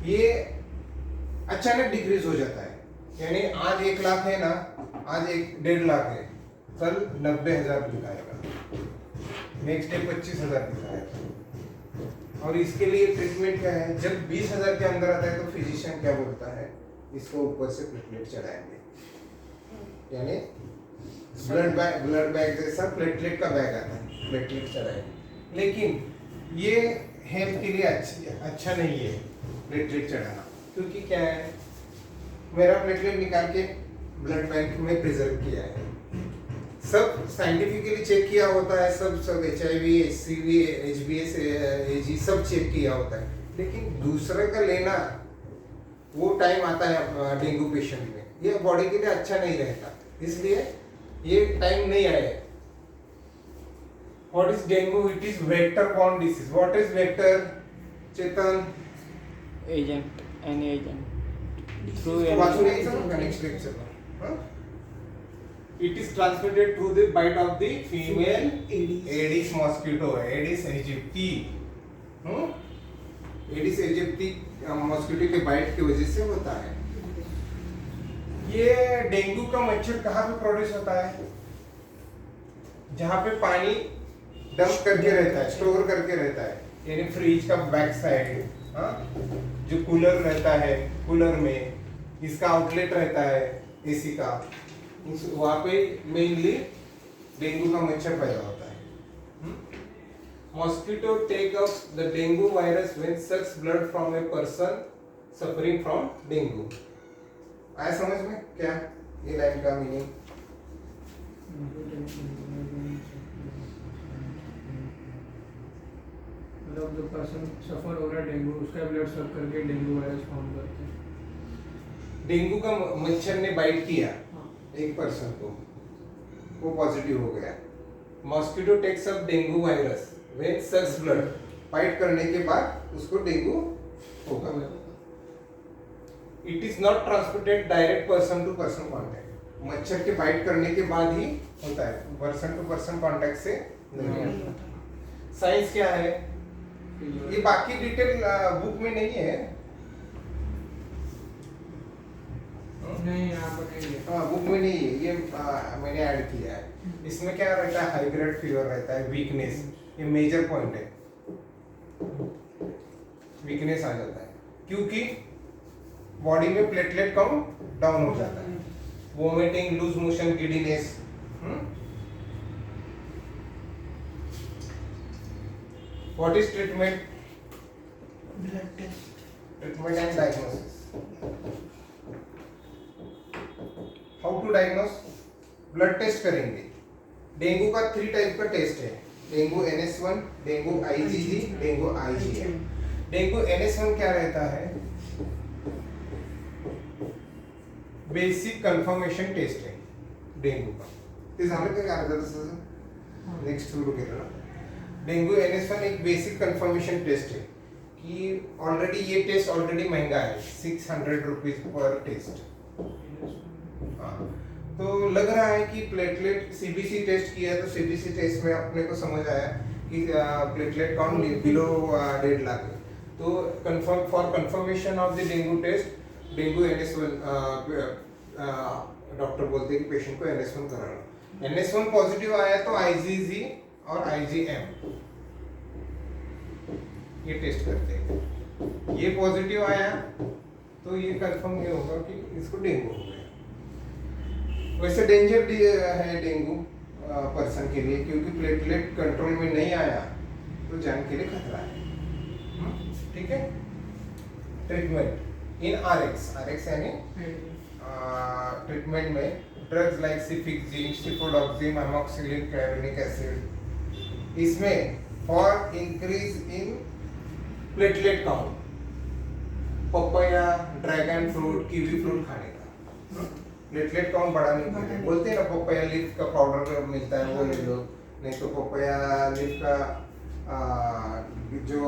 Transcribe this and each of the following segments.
ये अचानक डिक्रीज हो जाता है, यानी आज 1 लाख है ना, आज 1.5 लाख है, कल 90,000 दिखाएगा, नेक्स्ट डे 25,000 दिखाएगा। और इसके लिए ट्रीटमेंट क्या है, जब 20,000 के अंदर आता है तो फिजिशियन क्या बोलता है, इसको ऊपर से प्लेटलेट चढ़ाएंगे, यानी ब्लड बैग जैसा प्लेटलेट का बैग आता है, प्लेटलेट चढ़ाएंगे। लेकिन ये हेल्थ के लिए अच्छा नहीं है प्लेटलेट चढ़ाना, क्योंकि क्या है, मेरा प्लेटलेट निकाल के ब्लड बैंक में प्रिजर्व किया है, सब साइंटिफिकली चेक किया होता है, सब HIV, HCV, HBS, AG सब चेक किया होता है, लेकिन दूसरे का लेना वो टाइम आता है डेंगू पेशेंट में, ये बॉडी के लिए अच्छा नहीं रहता, इसलिए ये टाइम नहीं आया। What is dengue? It is vector-borne disease. What is vector? Chetan? Agent, any agent. Through वाचून any. यायचं का next lecture ला? It is transmitted through the bite of the female Aedes mosquito, Aedes aegypti. Aedes aegypti mosquito के bite की वजह से होता है। ये डेंगू का मच्छर कहाँ पे प्रोड्यूस होता है? जहाँ पे पानी डंप करके रहता है, स्टोर करके रहता है, यानी फ्रिज का बैक साइड, जो कूलर रहता है, कूलर में इसका आउटलेट रहता है एसी का, वहाँ पे मेनली डेंगू का मच्छर पैदा होता है। Mosquito take up the dengue virus when sucks blood from a person suffering from dengue. आया समझ में क्या ये लाइन का मीनिंग? मतलब जो पर्सन सफर हो रहा है डेंगू, उसका ब्लड सक करके डेंगू वायरस फॉर्म करते हैं। डेंगू का मच्छर ने बाइट किया एक पर्सन को, वो पॉजिटिव हो गया। Mosquito takes up dengue virus when sucks blood, bite करने के बाद उसको डेंगू होगा। It is not transmitted direct person to person contact, मच्छर के बाइट करने के बाद ही होता है, पर्सन टू पर्सन कांटेक्ट से नहीं होता। साइंस क्या है ये बाकी डिटेल बुक में नहीं है, नहीं यहाँ पर नहीं है। हाँ बुक में नहीं है, ये मैंने ऐड किया है। इसमें क्या रहता है, हाई ग्रेड फीवर रहता है, वीकनेस, ये मेजर पॉइंट है, वीकनेस आ जाता है क्योंकि बॉडी में प्लेटलेट काउंट डाउन हो जाता है, vomiting, loose motion, giddiness. What is treatment? Blood test. Treatment and diagnosis. How to diagnose? Blood test करेंगे। डेंगू का 3 टाइप का टेस्ट है, dengue NS1, dengue IgG, dengue IgM। Dengue NS1 क्या रहता है? बेसिक कन्फर्मेशन टेस्ट है dengue का, ते झालं का काय तसं नेक्स्ट सुरू केलं ना। डेंगू NS1 एक बेसिक कंफर्मेशन टेस्ट है कि ऑलरेडी ये टेस्ट ऑलरेडी महंगा है, 600 रुपीज पर टेस्ट। तो लग रहा है कि प्लेटलेट CBC टेस्ट किया तो CBC टेस्ट में अपने को समझ आया कि प्लेटलेट काउंट बिलो 1.5 लाख है। तो confirm for confirmation of the dengue test, dengue NS1 doctor बोलते हैं कि पेशेंट को NS1 कराना। NS1 पॉजिटिव आया तो IgG और IgM ये टेस्ट करते हैं, ये पॉजिटिव आया तो ये कंफर्म ये होगा कि इसको डेंगू हो गया। वैसे डेंजर है डेंगू पर्सन के लिए, क्योंकि प्लेटलेट कंट्रोल में नहीं आया तो जान के लिए खतरा है। ठीक है। ट्रीटमेंट इन RX यानी ट्रीटमेंट में drugs like cefixime, cefpodoxime, amoxicillin, clavulanic acid, इसमें for increase in platelet count, papaya, dragon fruit, kiwi fruit खाने का प्लेटलेट काउंट बढ़ाने के लिए। बोलते हैं ना पपाया लीफ का पाउडर मिलता है वो ले लो, नहीं तो पपाया लीफ का जो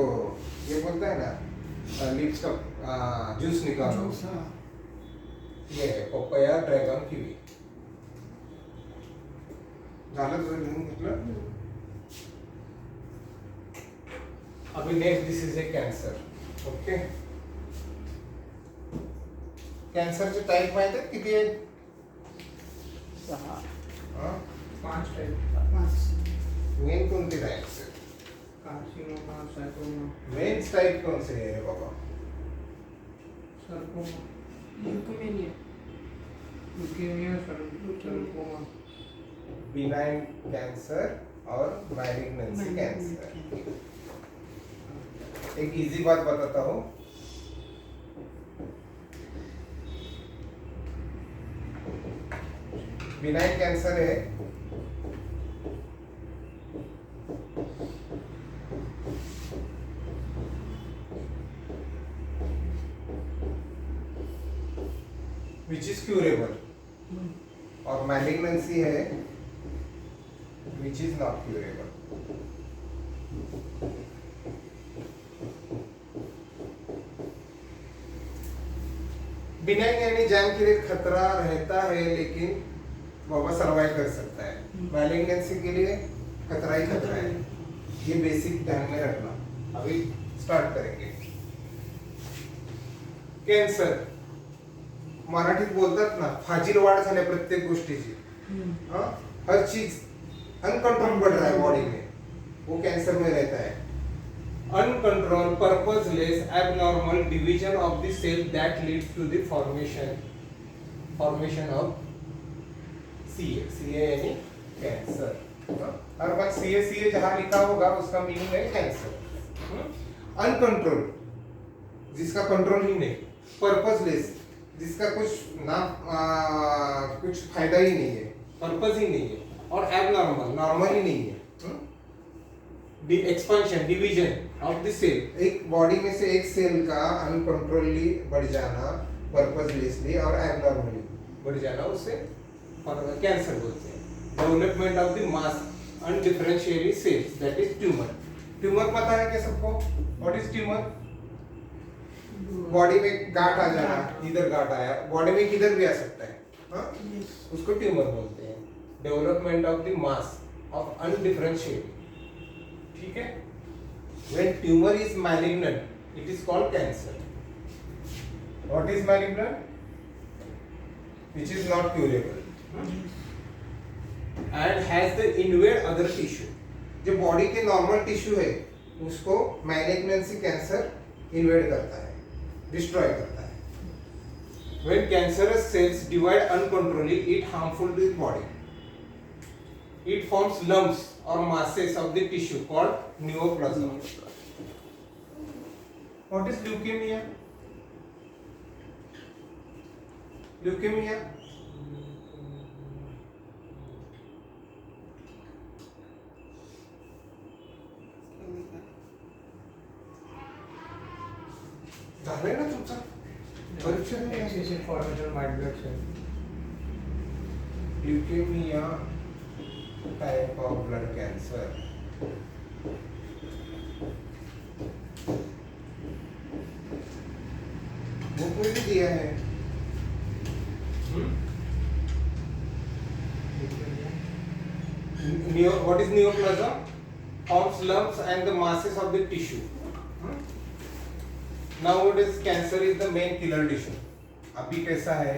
ये बोलता है ना लीफ का जूस निकालो, ये है पपाया, ड्रैगन, कीवी। झालं तुझं लिहून घेतलं? अभी नेक्स्ट डिसीज है कैंसर। ओके कॅन्सरचे टाईप माहित आहेत किती आहेत? 6 हा? 5 टाइप. मेन कोणते टाइप्स आहेत? कार्सिनोमा, सार्कोमा, मेन टाइप कौन से है बाबा? sarcoma, leukaemia leukemia, sarcoma. Benign cancer और मैलिग्नेंसी कैंसर। एक इजी बात बताता हूँ, बिनाइन कैंसर है विच इज क्यूरेबल, और मैलिग्नेंसी है which is not curable. Benign यानी जान के लिए खतरा रहता है लेकिन बाबा सर्वाइव कर सकता है। मैलिग्नेंसी के लिए खतरा ही खतरा है, ये बेसिक ध्यान में रखना। अभी स्टार्ट करेंगे। कॅन्सर मराठीत बोलतात ना, फाजील वाढ झाल्या प्रत्येक गोष्टीची। हाँ? हर चीज अनकंट्रोल बढ़ रहा है बॉडी में, वो कैंसर में रहता है। Uncontrol purposeless abnormal division of the cell that leads to the formation of CA यानी कैंसर। हर बार सीए जहां लिखा होगा उसका मीनिंग है कैंसर। अनकंट्रोल जिसका कंट्रोल ही नहीं, पर्पजलेस जिसका कुछ फायदा ही नहीं है, पर्पज ही नहीं है, और एबनॉर्मल नॉर्मल ही नहीं है। Expansion division of the cell, एक बॉडी में से एक सेल का अनकंट्रोलली बढ़ जाना, पर्पजलेसली और एबनॉर्मली बढ़ जाना, उसे कैंसर बोलते हैं। Development of the mass undifferentiated cells that is tumour. Tumour पता है क्या सबको? What is tumour? बॉडी में गांठ आ जाना, इधर गांठ आया, बॉडी में किधर भी आ सकता है, हाँ? उसको ट्यूमर बोलते हैं। Development of the mass of undifferentiated, ठीक है? When tumor is malignant, it is called cancer. What is malignant? Which is not curable, and has the invade other tissue. जो बॉडी के नॉर्मल टिश्यू है उसको malignancy cancer invade करता है, destroy करता है। When cancerous cells divide uncontrollably, it harmful to the body. It forms lumps or masses of the tissue called neoplasm. What is leukemia? Leukemia झालंय ना तुमचं परीक्षा नाही आहे? Excessive formation white blood cell. Leukemia type of blood cancer. Book में भी दिया है। What is neoplasm? Forms lumps and the masses of the tissue. Nowadays cancer is the main killer tissue. अभी कैसा है?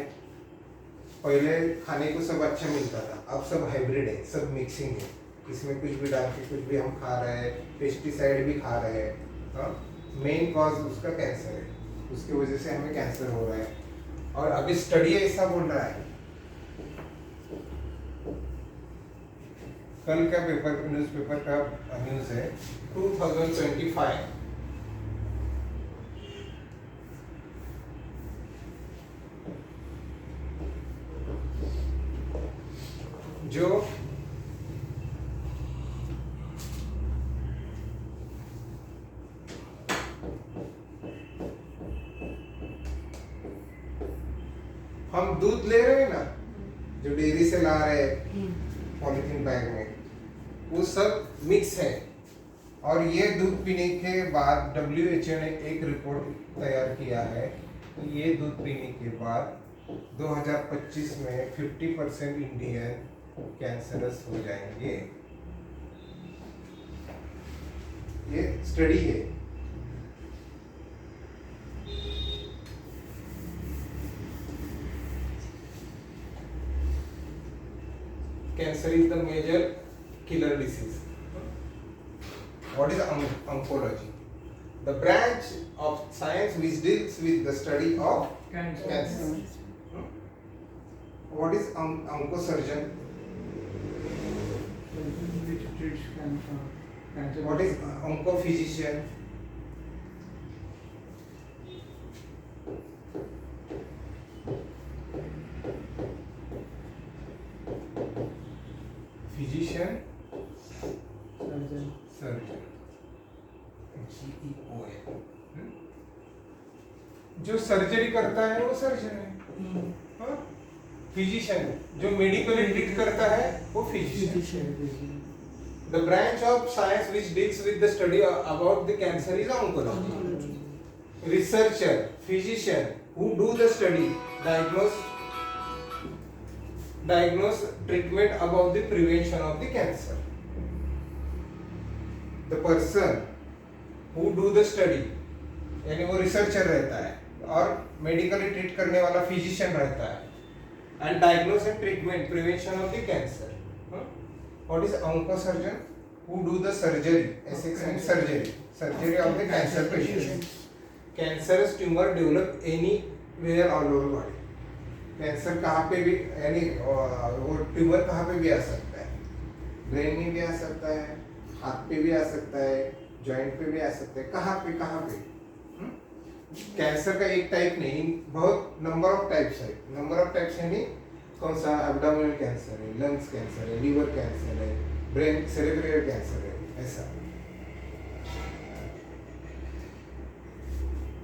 पहले खाने को सब अच्छा मिलता था, अब सब हाइब्रिड है, सब मिक्सिंग है, इसमें कुछ भी डाल के कुछ भी हम खा रहे हैं, पेस्टिसाइड भी खा रहे हैं। मेन कॉज उसका कैंसर है, उसकी वजह से हमें कैंसर हो रहा है। और अभी स्टडी ऐसा बोल रहा है, कल का पेपर न्यूज़पेपर का न्यूज़ है 2025 जो हम दूध ले रहे हैं ना, जो डेयरी से ला रहे हैं पॉलिथीन बैग में, वो सब मिक्स है। और ये दूध पीने के बाद WHO ने एक रिपोर्ट तैयार किया है, ये दूध पीने के बाद 2025 में 50% इंडियन कैंसरस हो जाएंगे। ये स्टडी है। Cancer is the major killer disease. What is oncology? The branch of science which deals with the study of cancer. What is oncosurgeon? Which treats cancer. What is oncophysician? Physician, Surgeon. surgeon. GEON. जो surgery करता है वो surgeon है. Physician जो medically treat करता है वो physician. The branch of science which deals with the study about the cancer is oncology. Researcher, physician who do the study, diagnose treatment about the prevention of the cancer. The person who do the study यानी वो researcher रहता है और medically treat करने वाला physician रहता है. And diagnose and treatment prevention of the cancer. What is oncosurgeon? Who do the surgery, surgery of the cancer patients. Cancerous tumor develop anywhere all over body. Cancer कहाँ पे भी यानी वो tumour कहाँ पे भी आ सकता है. ब्रेन में भी आ सकता है, हाथ पे भी आ सकता है, जॉइंट पे भी आ सकता है. कहाँ पे? कैंसर का एक टाइप नहीं, बहुत नंबर ऑफ टाइप्स है. नंबर ऑफ टाइप्स यानी कौन सा? एब्डोमिनल कैंसर है, लंग्स कैंसर है, लीवर कैंसर है, ब्रेन सेरेब्रल कैंसर है. ऐसा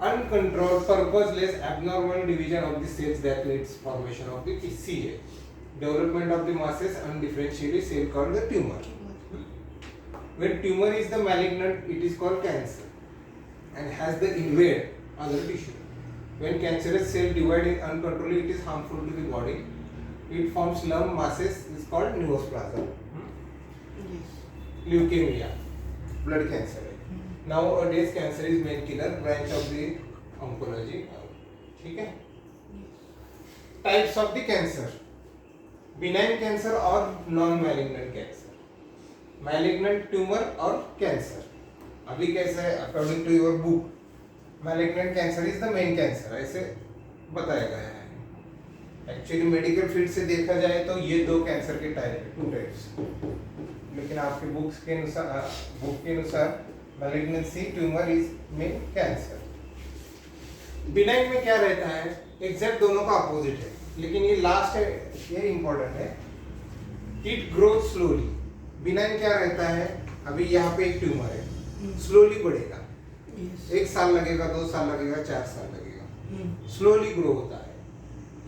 uncontrolled purposeless abnormal division of the cells that leads formation of the CA, development of the masses undifferentiated cell called the tumor. When tumor is the malignant, it is called cancer and has the invade other tissue. When cancerous cell divide uncontrollably, it is harmful to the body. It forms lump masses, is called neoplasm. Leukemia, blood cancer. Nowadays cancer is main killer branch of the oncology. ठीक है. Types of the cancer: benign cancer और non-malignant cancer, malignant tumor और cancer. अभी कैसे है? According to your book, malignant cancer is the main cancer ऐसे बताया गया है. Actually मेडिकल फील्ड से देखा जाए तो ये दो कैंसर के टाइप है, 2 टाइप्स. लेकिन आपके बुक के अनुसार malignancy tumor is main cancer. benign में क्या रहता है? एग्जैक्ट दोनों का अपोजिट है, लेकिन ये लास्ट है, ये इंपॉर्टेंट है. It growth slowly. benign क्या रहता है? अभी यहाँ पे एक ट्यूमर है, स्लोली बढ़ेगा. 1 साल लगेगा, 2 साल लगेगा, 4 साल लगेगा. स्लोली ग्रो होता है.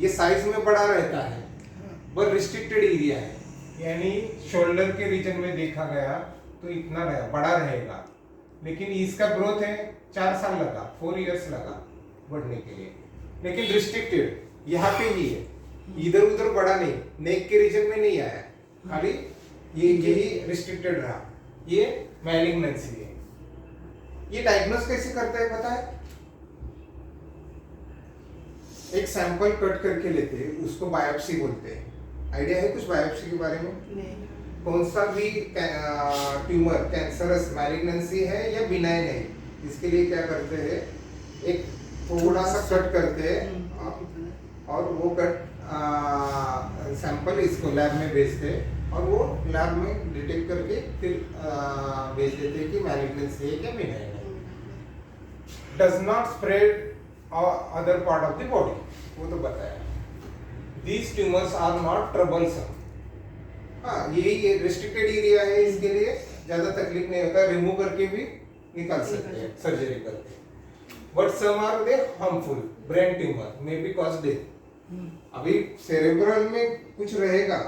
ये साइज में बड़ा रहता है, पर रिस्ट्रिक्टेड एरिया है. यानी शोल्डर के रीजन में देखा गया तो इतना रहेगा, बड़ा रहेगा. लेकिन इसका ग्रोथ है 4 साल लगा, 4 इयर्स लगा बढ़ने के लिए. लेकिन रिस्ट्रिक्टेड यहाँ पे ही है, इधर उधर बढ़ा नहीं, नेक के रीजन में नहीं आया, खाली यही रिस्ट्रिक्टेड रहा. ये मैलिग्नेंसी है. ये डायग्नोस कैसे करते हैं पता है? एक सैंपल कट करके लेते हैं, उसको बायोप्सी बोलते हैं. आइडिया है कुछ बायोप्सी के बारे में? नहीं. कौन सा भी ट्यूमर कैंसरस मैलिग्नेंसी है या बिनाइन है, इसके लिए क्या करते हैं? एक थोड़ा सा कट करते हैं और वो कट सैंपल इसको लैब में भेजते हैं और वो लैब में डिटेक्ट करके फिर भेज देते हैं कि मैलिग्नेंसी है क्या बिनाइन है. Does not spread other part of the body, वो तो बताया. These tumours are not troublesome. हाँ, यही रिस्ट्रिक्टेड एरिया है, इसके लिए ज्यादा तकलीफ नहीं होता, रिमूव करके भी निकाल सकते हैं सर्जरी करके. But some are they harmful. Brain tumour may be cause death. अभी सेरेब्रल में कुछ रहेगा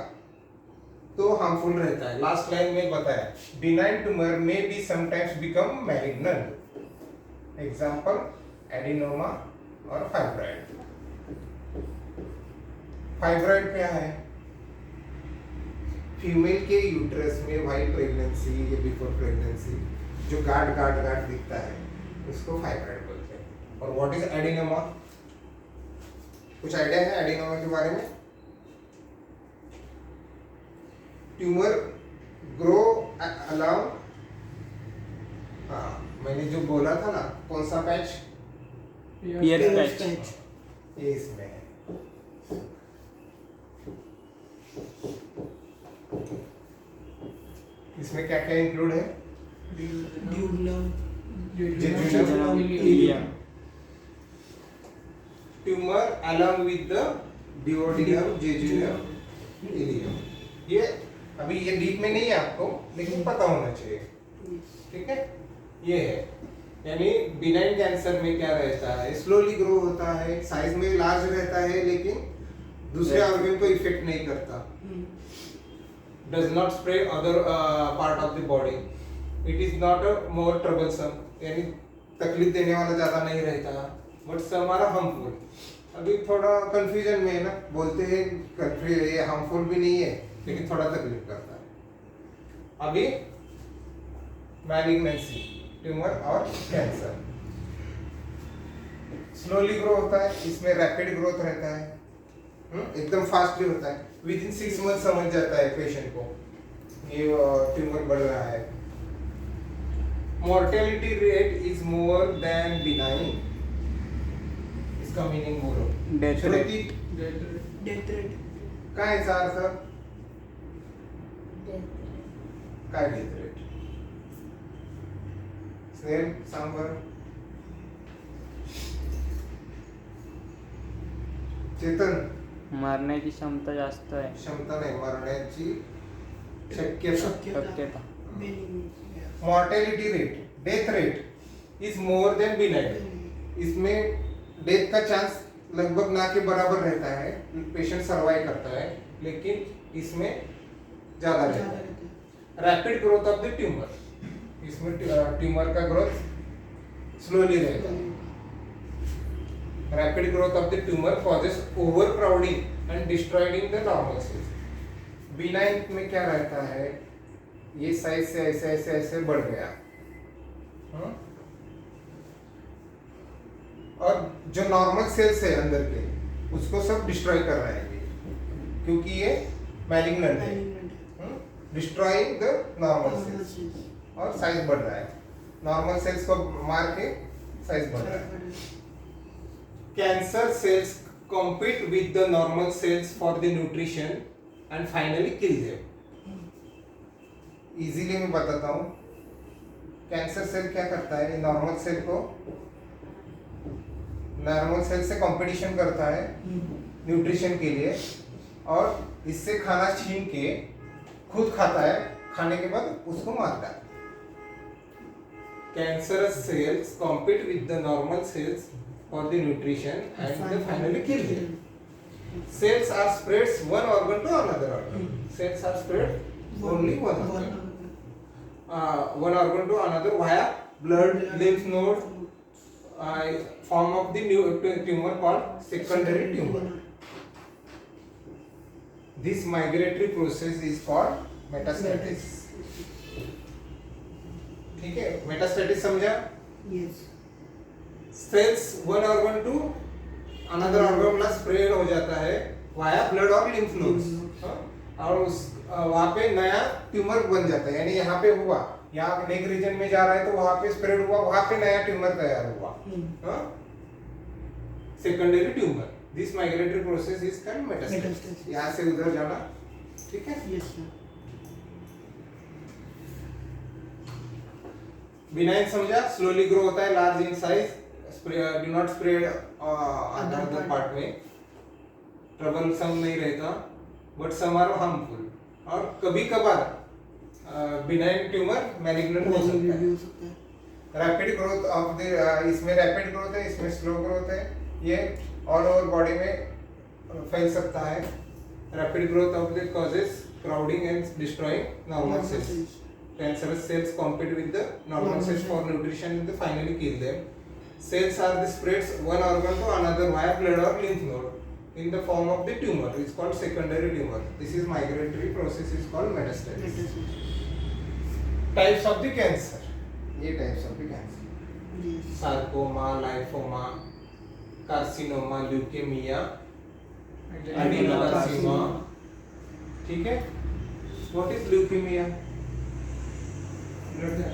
तो हार्मफुल रहता है. लास्ट लाइन में बताया, benign tumour may be sometimes become malignant. Example adenoma और फाइब्रॉइड. फाइब्रॉइड क्या है? फीमेल के यूट्रस में वाइल प्रेगनेंसी या बिफोर प्रेगनेंसी जो गाढ़ दिखता है उसको फाइब्रॉइड बोलते हैं. और व्हाट इज एडिनोमा? कुछ आइडिया है एडिनोमा के बारे में? ट्यूमर ग्रो अलाउ, हाँ मैंने जो बोला था ना कौन सा पैच, पियर पैच। ये इसमें है। इसमें क्या क्या इंक्लूड है? Duodenum. Jejunum ileum. Tumour along with the duodenum, jejunum, ileum। ये अभी ये डीप में नहीं है आपको, लेकिन पता होना चाहिए, ठीक है? ये है, यानी बिनाइन कैंसर में क्या रहता है, स्लोली ग्रो होता है, साइज में लार्ज रहता है, लेकिन दूसरे ऑर्गन को इफेक्ट नहीं करता, does not spread other part of the body, it is not a more troublesome, यानी तकलीफ देने वाला ज्यादा नहीं रहता, बट हमारा हार्मफुल। अभी थोड़ा कंफ्यूजन में है ना, बोलते हैं ये हार्मफुल भी नहीं है लेकिन थोड़ा तकलीफ करता है। अभी मैलिग्नेंसी, ट्यूमर और कैंसर स्लोली ग्रो होता है, इसमें रैपिड ग्रोथ रहता है, एकदम फास्ट भी होता है, विद इन 6 मंथ समझ जाता है पेशेंट को ये ट्यूमर बढ़ रहा है। Mortality rate is more than benign, इसका मीनिंग बोलो। Death rate. श्रुति, Death rate. काय याचा अर्थ? काय डेथ रेट? स्नेल सांग बरं। चेतन, मरण्याची क्षमता जास्त आहे। क्षमता नाही, मरण्याची शक्यता। शक्यता। Mortality rate, death rate is more than benign, इसमें डेथ का चांस लगभग ना के बराबर रहता है, पेशेंट सर्वाइव करता है, लेकिन इसमें ज्यादा रहता है। Rapid growth of the tumour, इसमें ट्यूमर का ग्रोथ स्लोली रहता है। Rapid growth of the tumour causes over crowding and destroying the normal sales. Benign में क्या रहता है, ये साइज से ऐसे ऐसे ऐसे बढ़ गया, और जो नॉर्मल सेल्स है अंदर के उसको सब डिस्ट्रॉय कर रहा है ये, क्योंकि ये मैलिग्नेंट है, डिस्ट्रॉइंग द नॉर्मल सेल्स, और साइज बढ़ रहा है, नॉर्मल सेल्स को मार के साइज बढ़ रहा है। Cancer cells compete with the normal cells for the nutrition and finally kill them। Easily मैं बताता हूँ, कैंसर सेल क्या करता है, नॉर्मल सेल को, नॉर्मल सेल से कंपटीशन करता है न्यूट्रिशन के लिए, और इससे खाना छीन के खुद खाता है, खाने के बाद उसको मारता है। Cancerous cells compete with the normal cells for the nutrition and they finally kill them। Cells are spread one organ to another organ। Cells are spread only one organ, one organ to another via blood, lymph node, form of the new tumor called secondary tumor। This migratory process is called metastasis। ठीक है, metastasis समझा? Yes. Cells one organ to another organ में spread हो जाता है via blood और lymph nodes, और उस वहाँ पे नया ट्यूमर बन जाता है, यानी यहाँ पे हुआ, यहाँ नेक रीजन में जा रहा है तो वहाँ पे स्प्रेड हुआ, वहाँ पे नया ट्यूमर तैयार हुआ, secondary tumour. This migratory process is called metastasis. यहाँ से उधर जाना, ठीक है? Yes, sir. बिनाइन समझा, स्लोली ग्रो होता है, large in size, do not spread other part में, ट्रबलसम नहीं रहता, बट सम आर हार्मफुल, और कभी कभार बिनाइन ट्यूमर मैलिग्नेंट हो सकता है। रैपिड ग्रोथ ऑफ द, इसमें रैपिड ग्रोथ है, इसमें स्लो ग्रोथ है, ये ऑल ओवर बॉडी में फैल सकता है। Rapid growth of the causes crowding and destroying normal sales. Cancerous cells compete with the normal cells for nutrition and they finally kill them। Cells are the spreads one organ to another via blood or lymph node in the form of the tumor. It's called secondary tumor। This is migratory process is called metastasis। Types of the cancer। ये types of the cancer। Yes. Sarcoma, lymphoma, carcinoma, leukemia, Adenocarcinoma। adenocarcinoma, ठीक है? What is leukaemia? Blood है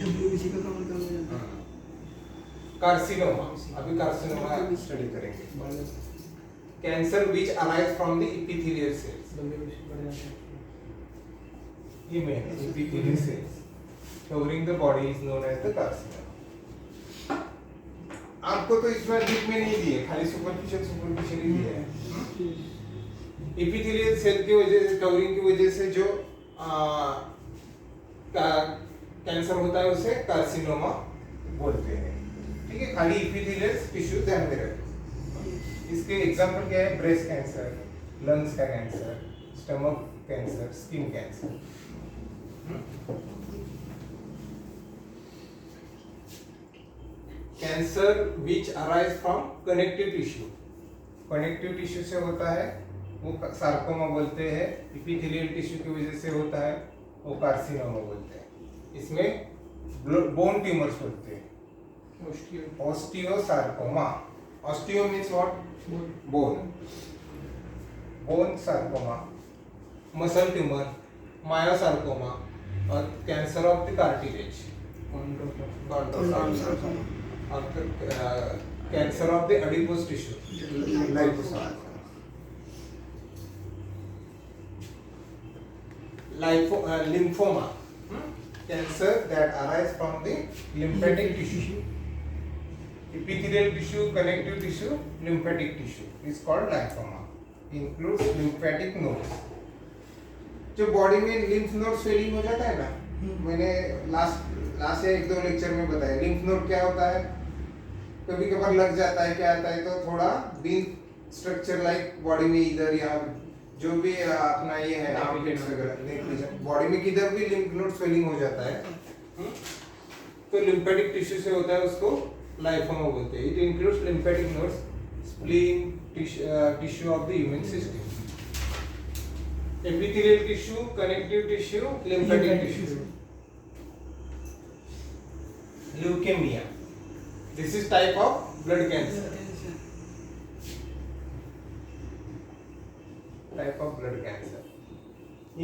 WBC का count कम हो जाता है। Carcinoma, अभी कार्सिनोमा स्टडी करेंगे। Cancer which arise from the epithelial cells, WBC बढ़ जाता है। ये main epithelial cells covering the body is known as the carcinoma. आपको तो इसमें डीप में नहीं दिए, खाली सुपरफिशियल ही दिया है। एपिथेलियल सेल की वजह से, कवरिंग की वजह से जो कैंसर होता है उसे कार्सिनोमा बोलते हैं। ठीक है, खाली एपिथेलियल टिश्यू ध्यान में रखें। इसके एग्जांपल क्या है? ब्रेस्ट कैंसर, लंग्स का cancer, stomach cancer, skin cancer. Cancer which arise from connective tissue, connective tissue से होता है वो सार्कोमा बोलते हैं। एपिथेलियल टिश्यू की वजह से होता है वो कार्सिनोमा बोलते हैं। इसमें बोन ट्यूमर्स होते हैं, osteosarcoma. Osteo means what? Bone, bone sarcoma, muscle tumour, myosarcoma और कैंसर ऑफ द कार्टिलेज, और cancer of the adipose tissue, liposarcoma. Lymphoma, cancer that arise from the lymphatic tissue, epithelial tissue, connective tissue, lymphatic tissue is called lymphoma. Includes lymphatic nodes. जो body में lymph node swelling हो जाता है ना, मैंने last या 1-2 lecture में बताया लिम्फ नोड क्या होता है। कभी कभार लग जाता है, क्या आता है तो थोड़ा बीन स्ट्रक्चर लाइक बॉडी में इधर या जो भी अपना ये है आर्मपिट्स वगैरह, बॉडी में किधर भी लिम्फ नोड स्वेलिंग हो जाता है तो लिम्फेटिक टिश्यू से होता है, उसको लाइफोमा बोलते हैं। It includes lymphatic nodes, spleen, tissue of the immune system, epithelial tissue, connective tissue, lymphatic tissue. Leukaemia, this is type of blood cancer, type of blood cancer.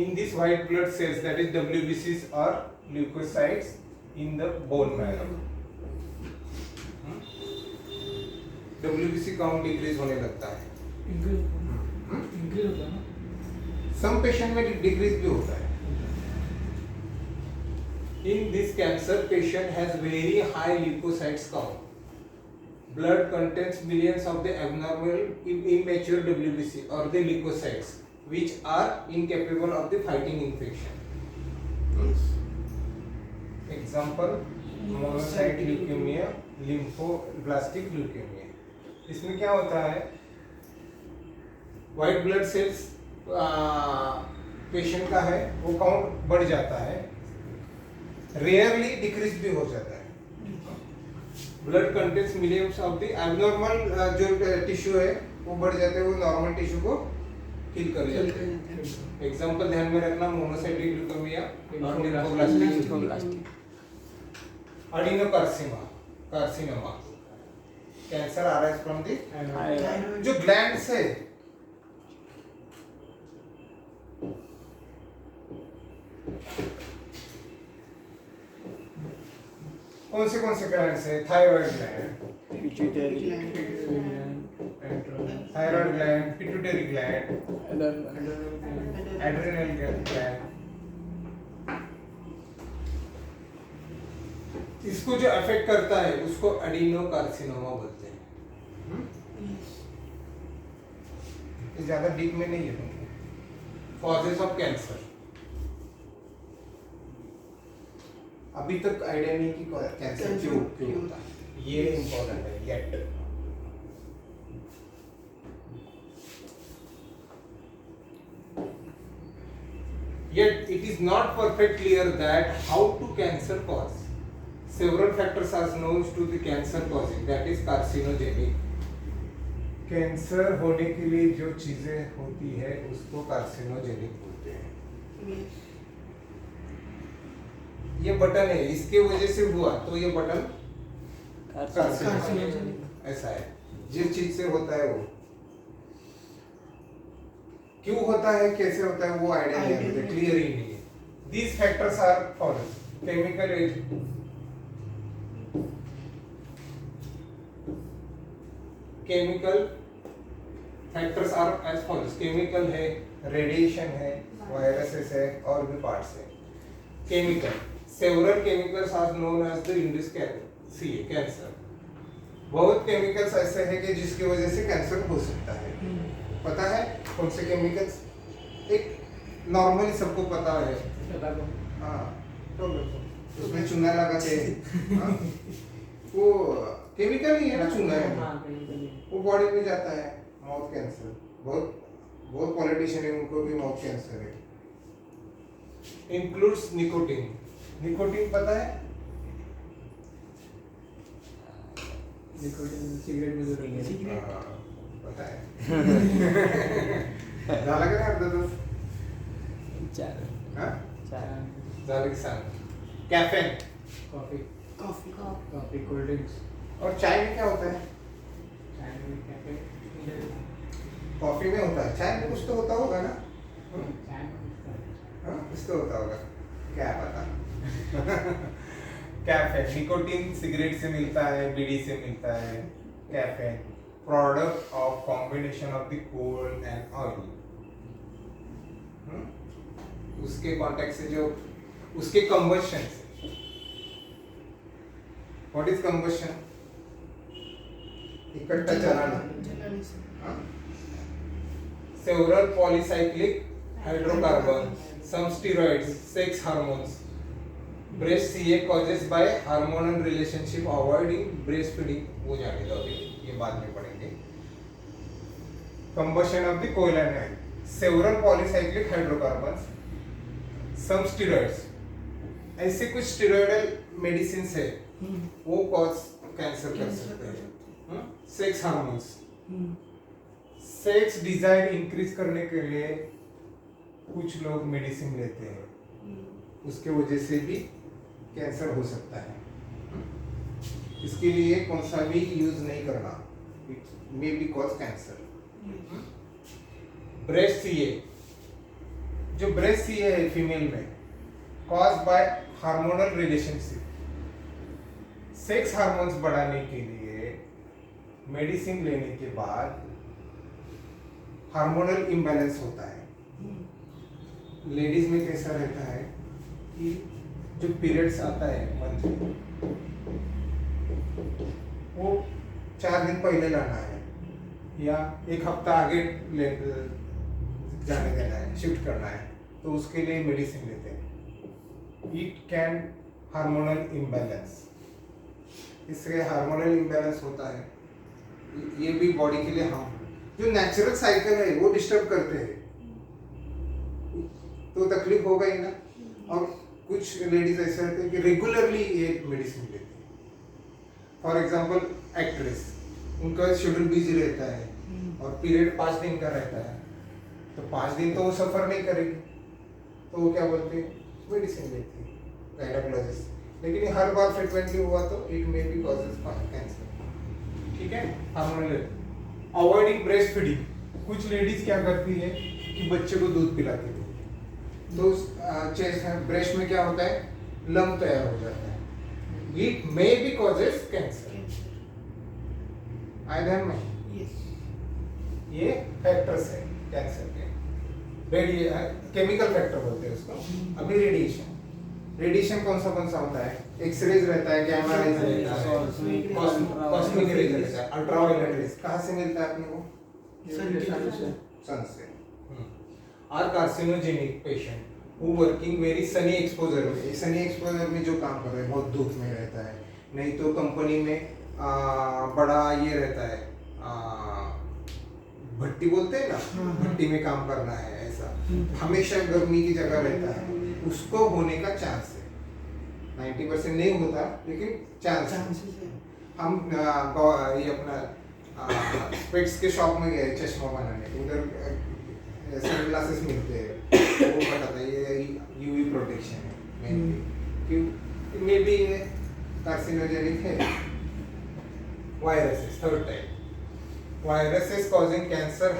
In this white blood cells, that is WBCs or leukocytes in the bone marrow, WBC count decrease होने लगता है। Increase होता है ना? Some patient में decrease भी होता है। In this cancer, patient has very high leukocytes count. Blood contains millions of the abnormal immature WBC or the leukocytes which are incapable of the fighting infection. Example, monocyte leukemia, lymphoblastic leukemia. इसमें क्या होता है? White blood cells patient का है वो count बढ़ जाता है, रेयरली डिक्रीज भी हो जाता है। Blood contents millions of the abnormal जो टिश्यू है वो बढ़ जाते हैं, वो नॉर्मल टिश्यू को किल कर जाते हैं। एग्जांपल ध्यान में रखना, मोनोसाइटिक ल्यूकेमिया और lymphoblastic. Carcinoma cancer arise from the जो ग्लैंड से कौन से ग्लैंड से? Thyroid gland, pituitary thyroid gland, pituitary gland, adrenal gland. इसको जो अफेक्ट करता है उसको एडिनोकार्सिनोमा बोलते हैं। ये ज्यादा डीप में नहीं है। कॉजेस ऑफ कैंसर अभी तक आइडिया नहीं कि कैंसर क्यों होता है, ये इम्पोर्टेंट है। Yet it is not perfectly clear that how to cancer cause. Several factors are known to the cancer causing, that is carcinogenic. Cancer होने के लिए जो चीजें होती है उसको कार्सिनोजेनिक बोलते हैं। ये बटन है, इसके वजह से हुआ तो ये बटन कार्सिनोजेनिक ऐसा है, जिस चीज से होता है वो। क्यों होता है कैसे होता है वो आइडिया नहीं है मुझे, क्लियर ही नहीं है. These factors are follows. Chemical factors are as follows. Chemical है, रेडिएशन है, वायरसेस है और भी पार्ट्स है. Chemical, several chemicals are known as the induce cancer. बहुत केमिकल्स ऐसे हैं कि जिसकी वजह से कैंसर हो सकता है. पता है कौन से केमिकल्स? एक नॉर्मली सबको पता है. हाँ, तो उसमें चूना लगा के हाँ, वो केमिकल ही है ना, चूना है, वो बॉडी में जाता है. माउथ कैंसर, बहुत बहुत पॉलिटिशियन है उनको भी माउथ कैंसर है. Includes nicotine. निकोटीन पता है? निकोटीन सिगरेट में जो रही है. हाँ, पता है. झालं का नाही अर्धा तास? 4 हाँ? 4 झालं की सांग. Caffeine. Coffee coffee coffee cold drinks. और चाय में क्या होता है? चाय में कैफे. कॉफी में होता है, चाय में कुछ तो होता होगा ना? चाय में हाँ, कुछ तो होता होगा, क्या पता. कैफीन, निकोटीन सिगरेट से मिलता है, बीड़ी से मिलता है. Caffeine product of combination of the coal and oil. उसके कॉन्टेक्ट से जो उसके कंबशन से. What is combustion? इकट्ठा जलाना. जलाने से हाँ? Several polycyclic hydrocarbons, some steroids, sex hormones. Breast CA causes by hormonal relationship avoiding breastfeeding. वो जाने दो अभी, ये बाद में पढ़ेंगे. Combustion of the coal and oil. Several polycyclic hydrocarbons, some steroids. ऐसे कुछ स्टेरॉइडल मेडिसिन है वो कॉज कैंसर कर सकते हैं. Sex hormones, sex Dzire increase करने के लिए कुछ लोग मेडिसिन लेते हैं, उसके वजह से भी कैंसर हो सकता है. इसके लिए कौन सा भी यूज नहीं करना, it may be cause cancer. Breast CA, जो ब्रेस्ट सीए है फीमेल में, cause by hormonal relationship. Sex hormones बढ़ाने के लिए मेडिसिन लेने के बाद हार्मोनल इम्बैलेंस होता है. लेडीज में कैसा रहता है कि जो पीरियड्स आता है मंथ में, वो 4 दिन पहले लाना है या 1 हफ्ता आगे जाने देना है, शिफ्ट करना है, तो उसके लिए मेडिसिन लेते हैं. It can hormonal imbalance. इससे हार्मोनल इम्बैलेंस होता है, ये भी बॉडी के लिए हार्मफुल. जो नेचुरल साइकिल है वो डिस्टर्ब करते हैं तो तकलीफ होगा ही ना. और कुछ लेडीज ऐसे रहते हैं कि रेगुलरली ये मेडिसिन लेती है. फॉर एग्जांपल एक्ट्रेस, उनका शेड्यूल बिजी रहता है और पीरियड 5 दिन का रहता है, तो 5 दिन तो वो सफर नहीं करेगी, तो वो क्या बोलते हैं, मेडिसिन लेती है गायनेकोलॉजिस्ट. लेकिन हर बार फ्रिक्वेंटली हुआ तो it may be causes cancer. ठीक है. Hormonal avoiding breast feeding. कुछ लेडीज क्या करती है कि बच्चे को दूध पिलाती है, तो चेस्ट में ब्रेस्ट में क्या होता है, लम्प तैयार हो जाता है. It may be causes cancer. आए ध्यान में, ये फैक्टर्स है कैंसर के. केमिकल फैक्टर बोलते हैं उसको. अभी रेडिएशन. रेडिएशन कौन सा होता है? एक्सरेज रहता है, गामा रेज रहता है, कॉस्मिक रेज रहता है, अल्ट्रावायलेट रेज. कहाँ से मिलता है अपने को? सन से. Are carcinogenic patient who working very sunny exposure में. सनी एक्सपोजर में जो काम कर रहे हैं बहुत धूप में रहता है, नहीं तो कंपनी में बड़ा ये रहता है, भट्टी बोलते हैं ना, भट्टी में काम करना है, ऐसा हमेशा गर्मी की जगह रहता है, उसको होने का चांस है. 90% नहीं होता लेकिन चांस है. हम ये अपना स्पेक्स के शॉप में गए चश्मा बनाने, उधर सनग्लासेस मिलते हैं, वो बताता है ये यूवी प्रोटेक्शन है मेनली. क्यों? मे बी ये कार्सिनोजेनिक है. Viruses, third type, viruses causing cancer